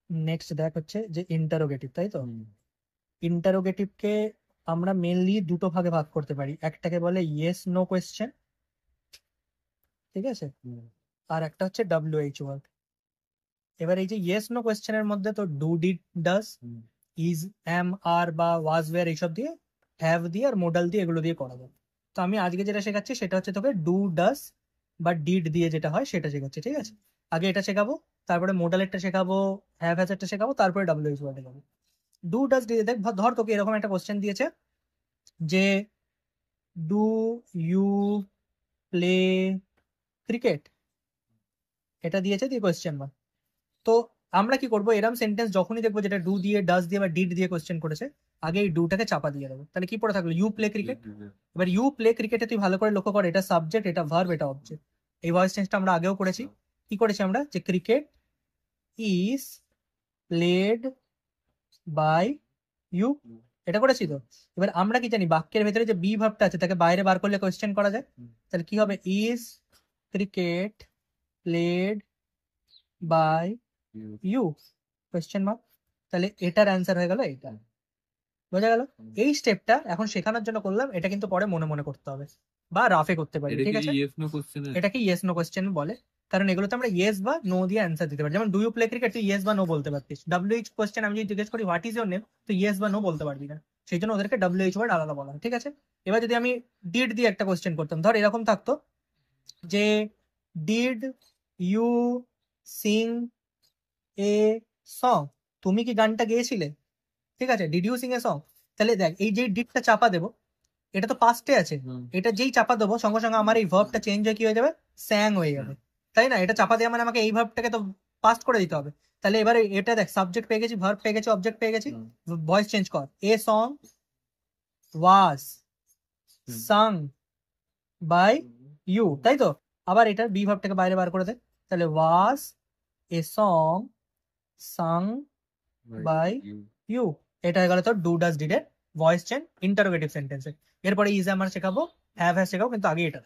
Next দেখ হচ্ছে যে ইন্টারোগেটিভ, তাই তো? ইন্টারোগেটিভকে আমরা মেনলি দুটো ভাগে ভাগ করতে পারি, একটাকে বলে ইয়েস নো কোয়েশ্চেন, ঠিক আছে, আর একটা হচ্ছে WH ওয়ার্ড। এবার এই যে ইয়েস নো কোয়েশ্চেনের মধ্যে তো do did does is am are বা ওয়াজ ওয়্যার এইসব দিয়ে, হ্যাভ দিয়ে আর মোডাল দিয়ে এগুলো দিয়ে করা যায়। তো আমি আজকে যেটা শেখাচ্ছি সেটা হচ্ছে তোকে ডু ডাজ বা ডিড দিয়ে যেটা হয় সেটা শেখাচ্ছি, ঠিক আছে? আগে এটা শেখাবো, তারপরে মোডালেরটা শেখাবো, হ্যাভ হ্যাজেরটা শেখাবো, তারপরে WH ওয়ার্ডে যাবো। ডু ডাজ দিয়ে দেখ, ধর তোকে এরকম একটা কোশ্চেন দিয়েছে যে ডু ইউ প্লে ক্রিকেট, এটা দিয়েছে দিয়ে কোয়েশ্চেন মার্ক। তো আমরা কি করবো, এরম সেন্টেন্স যখনই দেখবো যেটা ডু দিয়ে ডাজ দিয়ে বা ডিড দিয়ে কোয়েশ্চেন করেছে, আগে এই ডুটাকে চাপা দিয়ে দেবো। তাহলে কি পড়ে থাকলো, ইউ প্লে ক্রিকেট। এবার ইউ প্লে ক্রিকেটে তুই ভালো করে লক্ষ্য কর, এটা সাবজেক্ট, এটা ভার্ব, এটা অবজেক্ট। এই ভয়েস চেঞ্জটা আমরা আগেও করেছি। কি করেছি আমরা, যে cricket is played by you, এটা করেছি তো। এবার আমরা কি জানি, বাক্যের ভেতরে যে বি ভার্বটা আছে তাকে বাইরে বার করলে কোয়েশ্চেন করা যায়। তাহলে কি হবে, is cricket played by you question mark. তাহলে এটার অ্যান্সার হয়ে গেল এটা, বোঝা গেল? এই স্টেপটা এখন শেখানোর জন্য করলাম, এটা কিন্তু পরে মনে মনে করতে হবে বা রাফে করতে পারি, ঠিক আছে? এটাকে ইয়েস নো কোয়েশ্চেন বলে, কারণ এগুলোতে আমরা ইয়েস বা নো দিয়ে অ্যান্সার দিতে পারি। যেমন ডু ইউ প্লে ক্রিকেট, তুই ইয়েস বা নো বলতে পারতিস। WH কোয়েশ্চেন আমি যদি জিজ্ঞেস করি হোয়াট ইজ ইউর নেম, তুই ইয়েস বা নো বলতে পারবি না, সেই জন্য ওদেরকে WH ওয়ার্ড আলাদা বলা হয়, ঠিক আছে? এবার যদি আমি ডিড দিয়ে একটা কোয়েশ্চেন করতাম, ধর এরকম থাকতো যে did you sing a song, তুমি কি গানটা গেয়েছিলে, ঠিক আছে, did you sing a song. তাহলে দেখ, এই যে ডিডটা চাপা দেবো, এটা তো পাস্টে আছে, এটা যেই চাপা দেবো সঙ্গে সঙ্গে আমার এই ভার্বটা চেঞ্জ হয়ে কি হয়ে যাবে, স্যাং হয়ে যাবে, তাই না? এটা চাপা দেওয়া মানে আমাকে এই ভার্বটাকে তো পাস্ট করে দিতে হবে। তাহলে এবারে এটা দেখ, সাবজেক্ট পেয়ে গেছি, ভার্ব পেয়ে গেছি, অবজেক্ট পেয়ে গেছি, ভয়েস চেঞ্জ কর, a song was sung by you, তাই তো? আবার এটার বি ভার্বটাকে বাইরে বার করে দে, তাহলে was a song sung by you. এটা হয়ে গেল তোর ডু ডাজ ডিড এর ভয়েস চেঞ্জ ইন্টারোগেটিভ সেন্টেন্সে। এরপরে ইজ আমরা শেখাবো, হ্যাভ হ্যাজ শেখাবো, কিন্তু আগে এটা